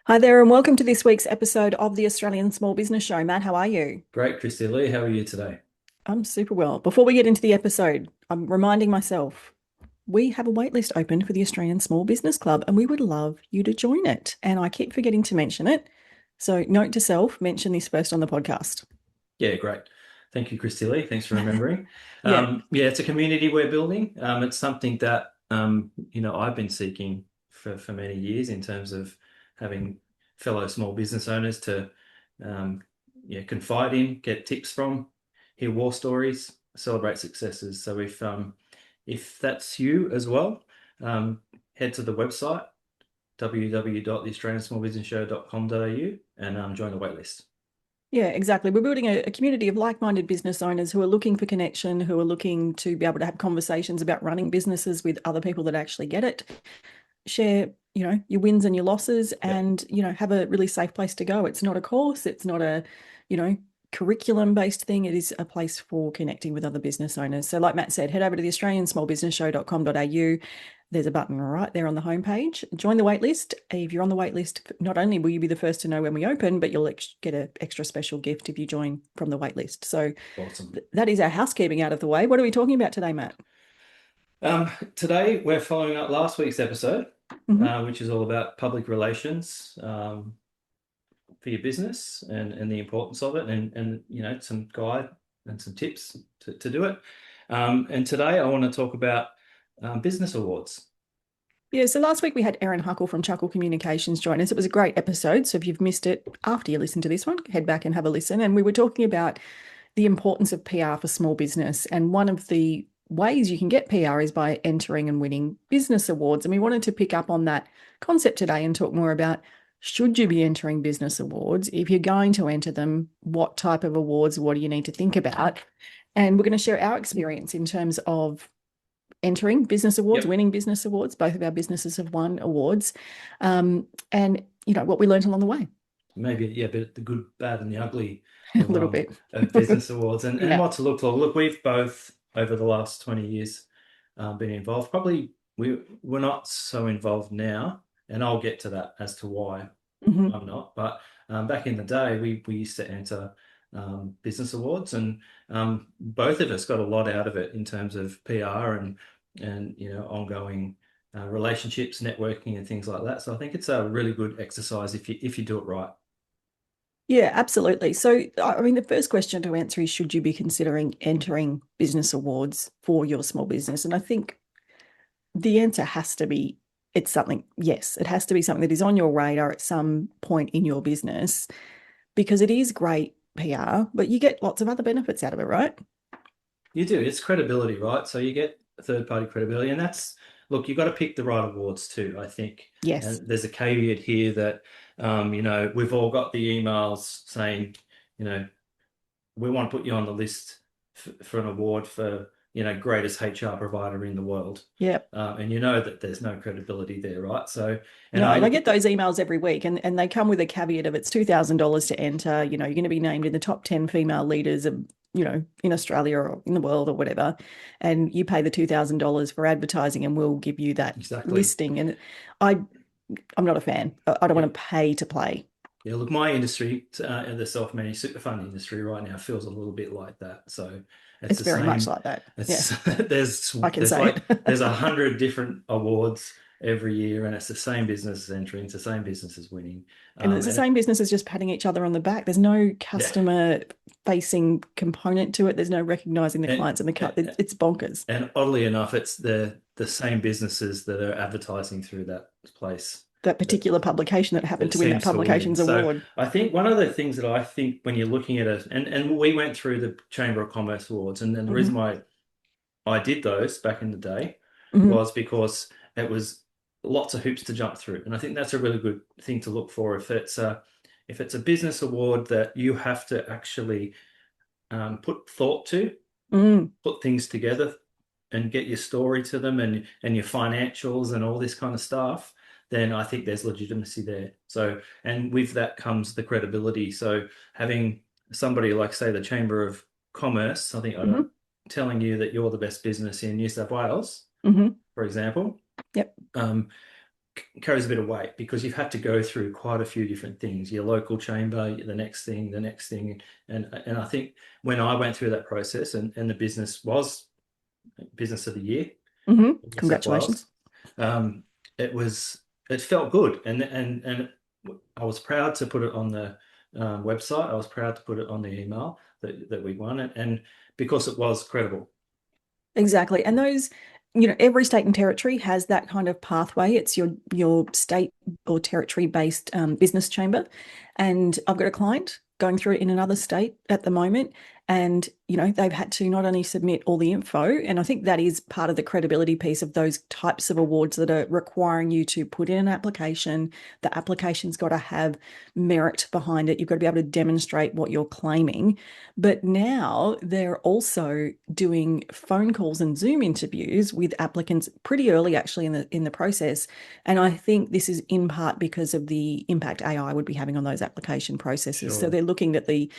Hi there, and welcome to this week's episode of the Australian Small Business Show. Matt, how are you? Great, Christy Lee. How are you today? I'm super well. Before we get into the episode, I'm reminding myself we have a waitlist open for the Australian Small Business Club, and we would love you to join it. And I keep forgetting to mention it. So, note to self, mention this first on the podcast. Yeah, great. Thank you, Christy Lee. Thanks for remembering. Yeah. Yeah, it's a community we're building. It's something that I've been seeking for many years in terms of having fellow small business owners to confide in, get tips from, hear war stories, celebrate successes. So if that's you as well, head to the website www.theaustraliansmallbusinessshow.com.au and join the waitlist. Yeah, exactly. We're building a community of like-minded business owners who are looking for connection, who are looking to be able to have conversations about running businesses with other people that actually get it, share, your wins and your losses, Yeah. and, have a really safe place to go. It's not a course, it's not a, you know, curriculum-based thing. It is a place for connecting with other business owners. So like Matt said, head over to the australiansmallbusinessshow.com.au. There's a button right there on the homepage. Join the waitlist. If you're on the waitlist, not only will you be the first to know when we open, but you'll get an extra special gift if you join from the waitlist. So Awesome. that is our housekeeping out of the way. What are we talking about today, Matt? Today we're following up last week's episode, Hmm. which is all about public relations for your business and the importance of it, and some guide and some tips to do it. And today I want to talk about business awards. Yeah, so last week we had Erin Huckle from Chuckle Communications join us. It was a great episode. So if you've missed it after you listen to this one, head back and have a listen. And we were talking about the importance of PR for small business. And one of the ways you can get PR is by entering and winning business awards. And we wanted to pick up on that concept today and talk more about should you be entering business awards? If you're going to enter them, what type of awards, what do you need to think about? And we're going to share our experience in terms of entering business awards, Yep. winning business awards. Both of our businesses have won awards, and what we learned along the way. Maybe, yeah, but the good, bad, and the ugly A little bit. of business awards and Yeah. what to look for. Look, we've both over the last 20 years been involved. Probably we're not so involved now, and I'll get to that as to why Hmm. I'm not. But back in the day, we used to enter business awards, and both of us got a lot out of it in terms of PR and ongoing relationships, networking, and things like that. So I think it's a really good exercise if you do it right. Yeah, absolutely. So, I mean, the first question to answer is should you be considering entering business awards for your small business? And I think the answer has to be it's something, yes, it has to be something that is on your radar at some point in your business because it is great PR, but you get lots of other benefits out of it, right? You do. It's credibility, right? So you get third party credibility, and look, you've got to pick the right awards too, I think. Yes. And there's a caveat here that, we've all got the emails saying, you know, we want to put you on the list for an award for, greatest HR provider in the world. Yeah. And you know that there's no credibility there, right? So, and No, I and I look get at that. those emails every week, and they come with a caveat of it's $2,000 to enter. You're going to be named in the top 10 female leaders of, in Australia or in the world or whatever. And you pay the $2,000 for advertising, and we'll give you that Exactly. listing. And I, I'm not a fan. I don't Yeah. want to pay to play. Yeah, look, my industry, the self-managed super fund industry right now feels a little bit like that. So it's It's the very much same. like that. Yeah, It's there's I can there's say like it. there's 100 different awards every year, and it's the same businesses entering, it's the same businesses winning. And it's the And it, same businesses just patting each other on the back. There's no yeah, customer facing component to it. There's no recognizing the and, clients and the cut. It's bonkers. and oddly enough, it's the same businesses that are advertising through that place That that particular publication that happened that to win that seems to win. publications So award. I think one of the things that I think when you're looking at it, and we went through the Chamber of Commerce awards, and then the reason Hmm. why I did those back in the day Hmm. was because it was lots of hoops to jump through. And I think that's a really good thing to look for if it's a business award that you have to actually put thought to, Mm. put things together and get your story to them and your financials and all this kind of stuff, then I think there's legitimacy there. So, and with that comes the credibility. So having somebody like, say, the Chamber of Commerce, I think, I don't, Hmm. telling you that you're the best business in New South Wales, Hmm. for example, Yep. um, carries a bit of weight because you've had to go through quite a few different things, your local chamber, the next thing. And I think when I went through that process and the business was Business of the Year in New South Congratulations. Wales, um, it felt good. And I was proud to put it on the website. I was proud to put it on the email that we won it. And because it was credible. Exactly. And those, every state and territory has that kind of pathway. It's your state or territory based business chamber. And I've got a client going through it in another state at the moment. And, they've had to not only submit all the info, and I think that is part of the credibility piece of those types of awards that are requiring you to put in an application. The application's got to have merit behind it. You've got to be able to demonstrate what you're claiming. But now they're also doing phone calls and Zoom interviews with applicants pretty early actually in the process. And I think this is in part because of the impact AI would be having on those application processes. So Sure. they're looking at the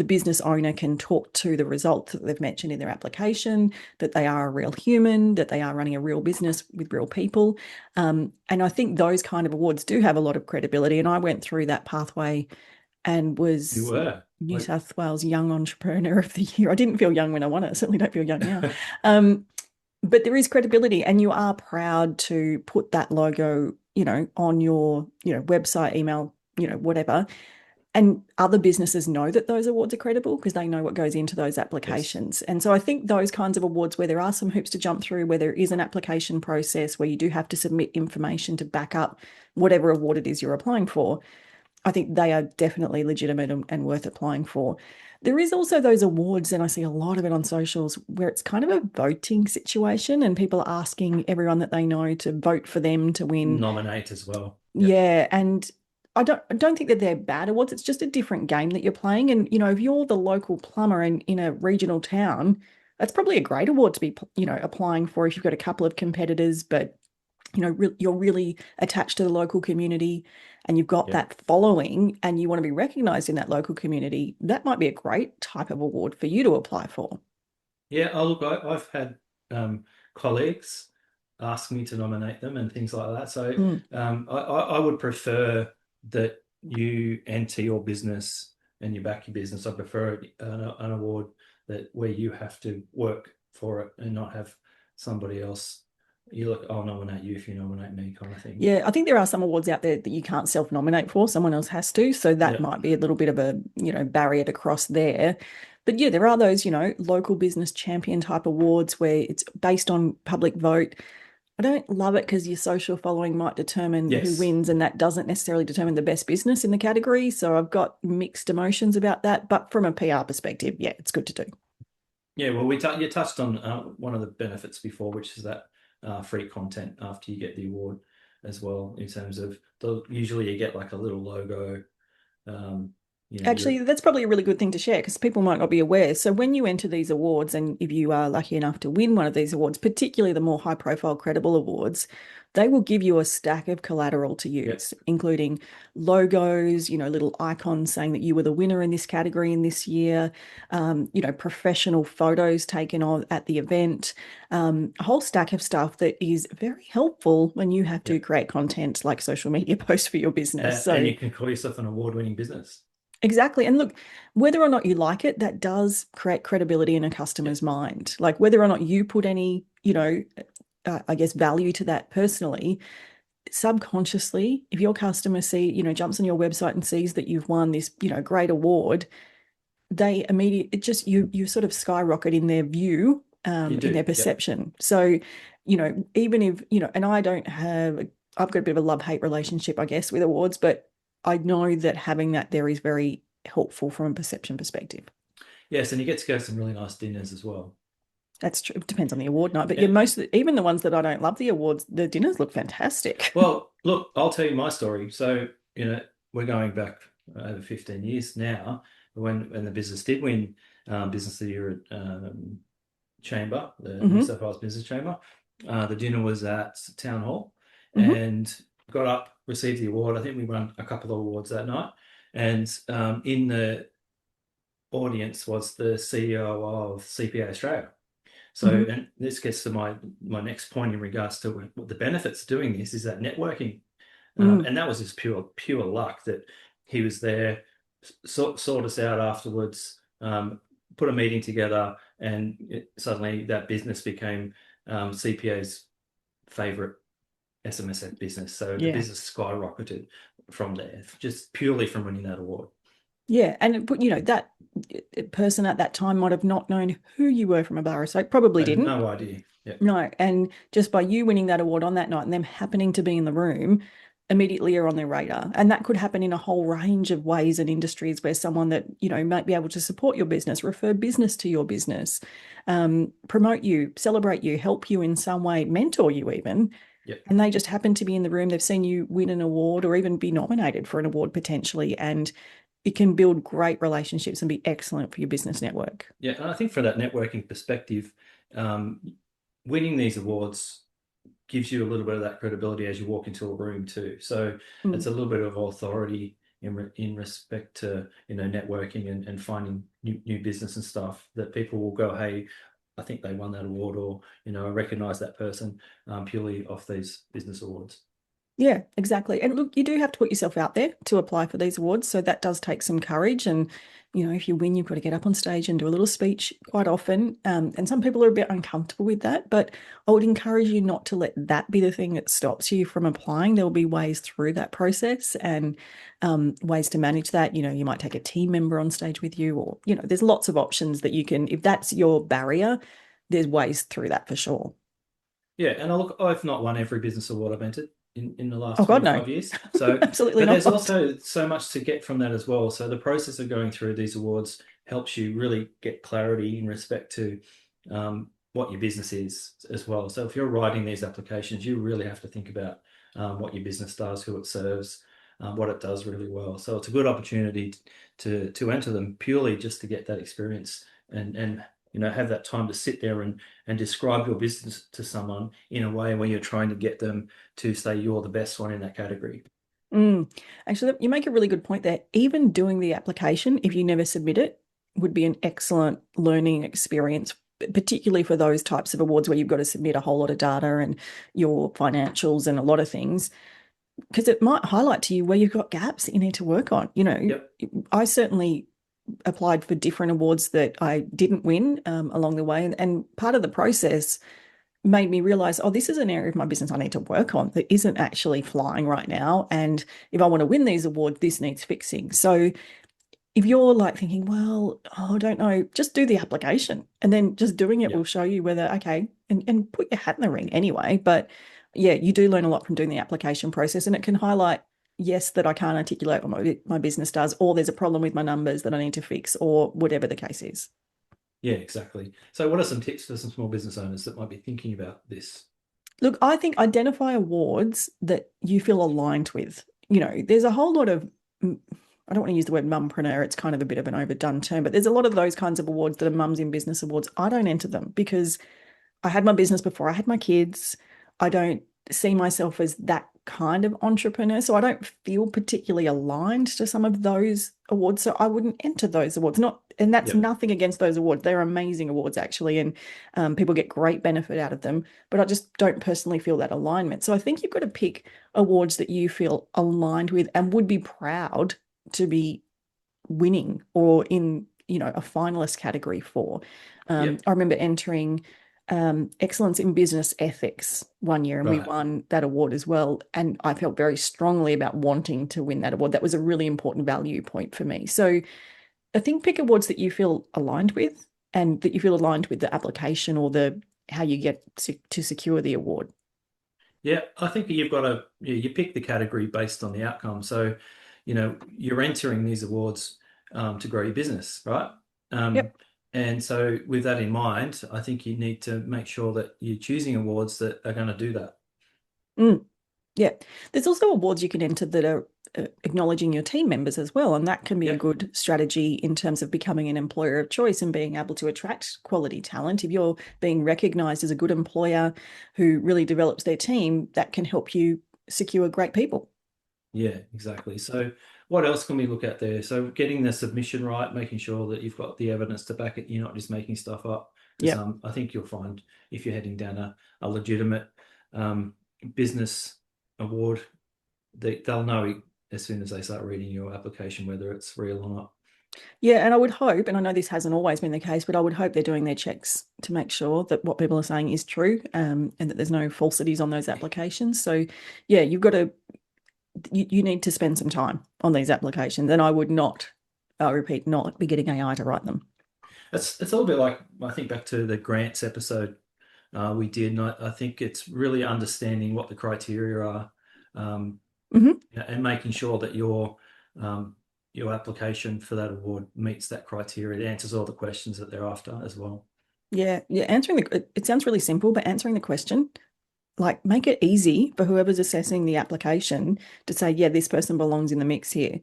business owner can talk to the results that they've mentioned in their application, that they are a real human, that they are running a real business with real people. And I think those kind of awards do have a lot of credibility. And I went through that pathway and You was were. New Like, South Wales Young Entrepreneur of the Year. I didn't feel young when I won it. I certainly don't feel young now. Um, but there is credibility, and you are proud to put that logo, on your, website, email, whatever. And other businesses know that those awards are credible because they know what goes into those yes. applications. And so I think those kinds of awards where there are some hoops to jump through, where there is an application process, where you do have to submit information to back up whatever award it is you're applying for, I think they are definitely legitimate and worth applying for. There is also those awards, and I see a lot of it on socials, where it's kind of a voting situation and people are asking everyone that they know to vote for them to win. Nominate as well. Yep. Yeah, and I don't think that they're bad awards. It's just a different game that you're playing. And if you're the local plumber in a regional town, that's probably a great award to be, applying for if you've got a couple of competitors, but you're really attached to the local community and you've got Yep. that following and you want to be recognized in that local community, that might be a great type of award for you to apply for. Yeah, oh look, I've had colleagues ask me to nominate them and things like that. So Mm. I would prefer that you enter your business and you back your business. I prefer an award that where you have to work for it and not have somebody else. You look, I'll nominate you if you nominate me, kind of thing. Yeah, I think there are some awards out there that you can't self-nominate for, someone else has to. So that Yeah, might be a little bit of a, barrier to cross there. But yeah, there are those, local business champion type awards where it's based on public vote. I don't love it because your social following might determine who yes. wins, and that doesn't necessarily determine the best business in the category. So I've got mixed emotions about that. But from a PR perspective, yeah, it's good to do. Yeah, well, you touched on one of the benefits before, which is that free content after you get the award as well, in terms of usually you get like a little logo, um, Actually, that's probably a really good thing to share because people might not be aware. So, when you enter these awards, and if you are lucky enough to win one of these awards, particularly the more high profile, credible awards, they will give you a stack of collateral to yeah, use, including logos, little icons saying that you were the winner in this category in this year, professional photos taken on at the event, a whole stack of stuff that is very helpful when you have yeah, to create content like social media posts for your business. and So, you can call yourself an award-winning business. exactly. And look, whether or not you like it, that does create credibility in a Yeah, customer's mind. Like whether or not you put any, I guess value to that personally, subconsciously, if your customer jumps on your website and sees that you've won this, great award, they immediately, it just, you sort of skyrocket in their view, you in do. their Yep. perception. So, even if, and I don't have, I've got a bit of a love-hate relationship, I guess, with awards, but I know that having that there is very helpful from a perception perspective. Yes, and you get to go to some really nice dinners as well. That's true. It depends on the award night, but yeah, Yeah. even the ones that I don't love the awards, the dinners look fantastic. Well, look, I'll tell you my story. So, we're going back over 15 years now. When the business did win Business of the Year at Chamber, the New Hmm. South Wales Business Chamber. The dinner was at Town Hall Hmm. and got up, received the award. I think we won a couple of awards that night. And in the audience was the CEO of CPA Australia. So, Hmm. and this gets to my next point in regards to what the benefits of doing this is that networking. Mm. And that was just pure luck that he was there, sort us out afterwards, put a meeting together, and suddenly that business became CPA's favorite SMS business. So the Yeah. business skyrocketed from there, just purely from winning that award. Yeah. But that person at that time might have not known who you were from a bar of soap, probably I had didn't. no idea. Yeah, No. And just by you winning that award on that night and them happening to be in the room, immediately you're on their radar. And that could happen in a whole range of ways and industries where someone that, might be able to support your business, refer business to your business, promote you, celebrate you, help you in some way, mentor you even. yeah, And they just happen to be in the room. They've seen you win an award or even be nominated for an award potentially. And it can build great relationships and be excellent for your business network. yeah. And I think from that networking perspective, um, winning these awards gives you a little bit of that credibility as you walk into a room too. So it's Mm. a little bit of authority in respect to networking and finding new business and stuff that people will go, hey, I think they won that award, or I recognize that person purely off these business awards. Yeah, exactly. And look, you do have to put yourself out there to apply for these awards. So that does take some courage. And, if you win, you've got to get up on stage and do a little speech quite often. And some people are a bit uncomfortable with that. But I would encourage you not to let that be the thing that stops you from applying. There'll be ways through that process and ways to manage that. You might take a team member on stage with you, or, there's lots of options that you can, if that's your barrier, there's ways through that for sure. Yeah, and I've not won every business award I've entered in the last Oh, God, no. 25 years. So, Absolutely but there's not. also so much to get from that as well. So the process of going through these awards helps you really get clarity in respect to what your business is as well. So if you're writing these applications, you really have to think about what your business does, who it serves, what it does really well. So it's a good opportunity to enter them purely just to get that experience and have that time to sit there and describe your business to someone in a way where you're trying to get them to say you're the best one in that category. Mm. Actually, you make a really good point there. Even doing the application, if you never submit it, would be an excellent learning experience, particularly for those types of awards where you've got to submit a whole lot of data and your financials and a lot of things, because it might highlight to you where you've got gaps that you need to work on. Yep, I certainly applied for different awards that I didn't win along the way. And part of the process made me realize, oh, this is an area of my business I need to work on that isn't actually flying right now. And if I want to win these awards, this needs fixing. So if you're like thinking, well, oh, I don't know, just do the application. And then just doing it will yep. show you whether, okay, and put your hat in the ring anyway. But yeah, you do learn a lot from doing the application process. And it can highlight, yes, that I can't articulate what my business does, or there's a problem with my numbers that I need to fix, or whatever the case is. Yeah, exactly. So what are some tips for some small business owners that might be thinking about this? Look, I think identify awards that you feel aligned with. There's a whole lot of, I don't want to use the word mumpreneur, it's kind of a bit of an overdone term, but there's a lot of those kinds of awards that are mums in business awards. I don't enter them because I had my business before I had my kids. I don't see myself as that kind of entrepreneur. So I don't feel particularly aligned to some of those awards. So I wouldn't enter those awards. And that's Yep. nothing against those awards. They're amazing awards, actually. And people get great benefit out of them. But I just don't personally feel that alignment. So I think you've got to pick awards that you feel aligned with and would be proud to be winning or in a finalist category for. Yep. I remember entering excellence in business ethics one year, and we Right. won that award as well. And I felt very strongly about wanting to win that award. That was a really important value point for me. So I think pick awards that you feel aligned with, and that you feel aligned with the application or the how you get to secure the award. Yeah, I think you've got to you pick the category based on the outcome. So, you're entering these awards to grow your business, right? Um, Yep. and so, with that in mind, I think you need to make sure that you're choosing awards that are going to do that. Mm. Yeah. There's also awards you can enter that are acknowledging your team members as well. And that can be a Yep. good strategy in terms of becoming an employer of choice and being able to attract quality talent. If you're being recognized as a good employer who really develops their team, that can help you secure great people. Yeah, exactly. So, what else can we look at there? So, getting the submission right, making sure that you've got the evidence to back it, you're not just making stuff up. Because Yep. I think you'll find if you're heading down a legitimate um, business award they'll know as soon as they start reading your application whether it's real or not. Yeah, and I would hope, and I know this hasn't always been the case, but I would hope they're doing their checks to make sure that what people are saying is true, and that there's no falsities on those applications. So, yeah, you need to spend some time on these applications, and I would not, I repeat, not be getting AI to write them. It's a little bit like I think back to the grants episode we did, and I think it's really understanding what the criteria are, um, Hmm. and making sure that um, your application for that award meets that criteria. It answers all the questions that they're after as well. Yeah, yeah. It sounds really simple, but answering the question, like make it easy for whoever's assessing the application to say, yeah, this person belongs in the mix here.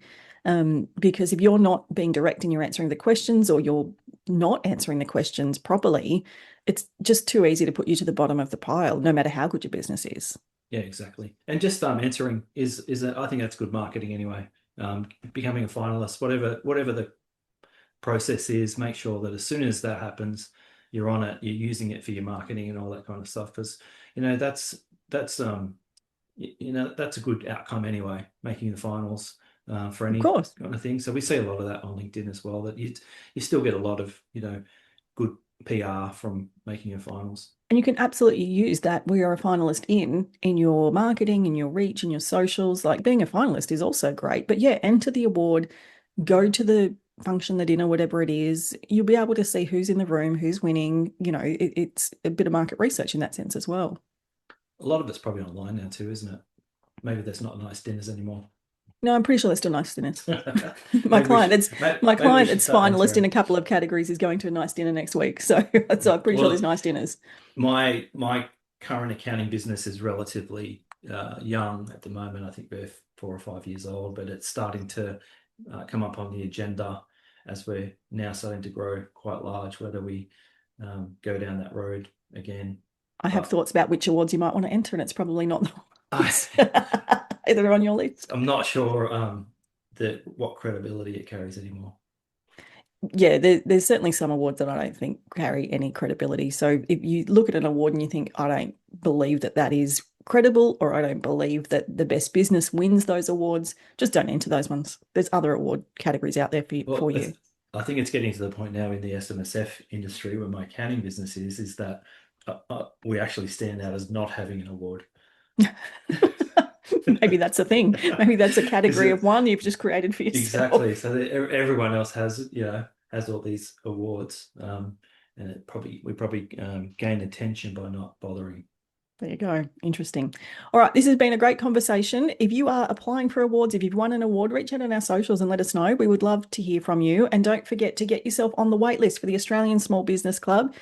Because if you're not being direct and you're answering the questions, or you're not answering the questions properly, it's just too easy to put you to the bottom of the pile, no matter how good your business is. Yeah, exactly. And just answering I think that's good marketing anyway. Becoming a finalist, whatever the process is, make sure that as soon as that happens, you're on it, you're using it for your marketing and all that kind of stuff. Because that's that's a good outcome anyway, making the finals for Of any course. kind of thing. So we see a lot of that on LinkedIn as well. That you still get a lot of good PR from making your finals. And you can absolutely use that we are a finalist in your marketing, in your reach, in your socials. Like being a finalist is also great. But yeah, enter the award, go to the function, the dinner, whatever it is. You'll be able to see who's in the room, who's winning. It's a bit of market research in that sense as well. A lot of it's probably online now too, isn't it? Maybe there's not nice dinners anymore. No, I'm pretty sure they're still nice dinners. My Maybe we client should that's my maybe we client should that's start finalist in entering. a couple of categories is going to a nice dinner next week. So, so I'm pretty sure there's Well, nice dinners. my current accounting business is relatively young at the moment. I think we're 4 or 5 years old, but it's starting to come up on the agenda as we're now starting to grow quite large. Whether we go down that road again, I have but thoughts about which awards you might want to enter, and it's probably not the I, ones either on your list. I'm not sure that what credibility it carries anymore. Yeah, there's certainly some awards that I don't think carry any credibility. So if you look at an award and you think, I don't believe that that is credible, or I don't believe that the best business wins those awards, just don't enter those ones. There's other award categories out there Well, for you. I think it's getting to the point now in the SMSF industry where my accounting business is that we actually stand out as not having an award. Maybe that's a thing. Maybe that's a Is category it of one you've just created for exactly? yourself. So that everyone else has, has all these awards, and we probably gain attention by not bothering. There you go. Interesting. All right. This has been a great conversation. If you are applying for awards, if you've won an award, reach out on our socials and let us know. We would love to hear from you. And don't forget to get yourself on the wait list for the Australian Small Business Club.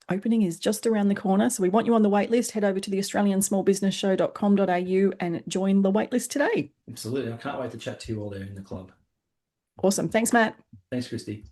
Opening is just around the corner. So we want you on the wait list. Head over to the australiansmallbusinessshow.com.au and join the wait list today. Absolutely, I can't wait to chat to you all there in the club. Awesome. Thanks, Matt. Thanks, Christy.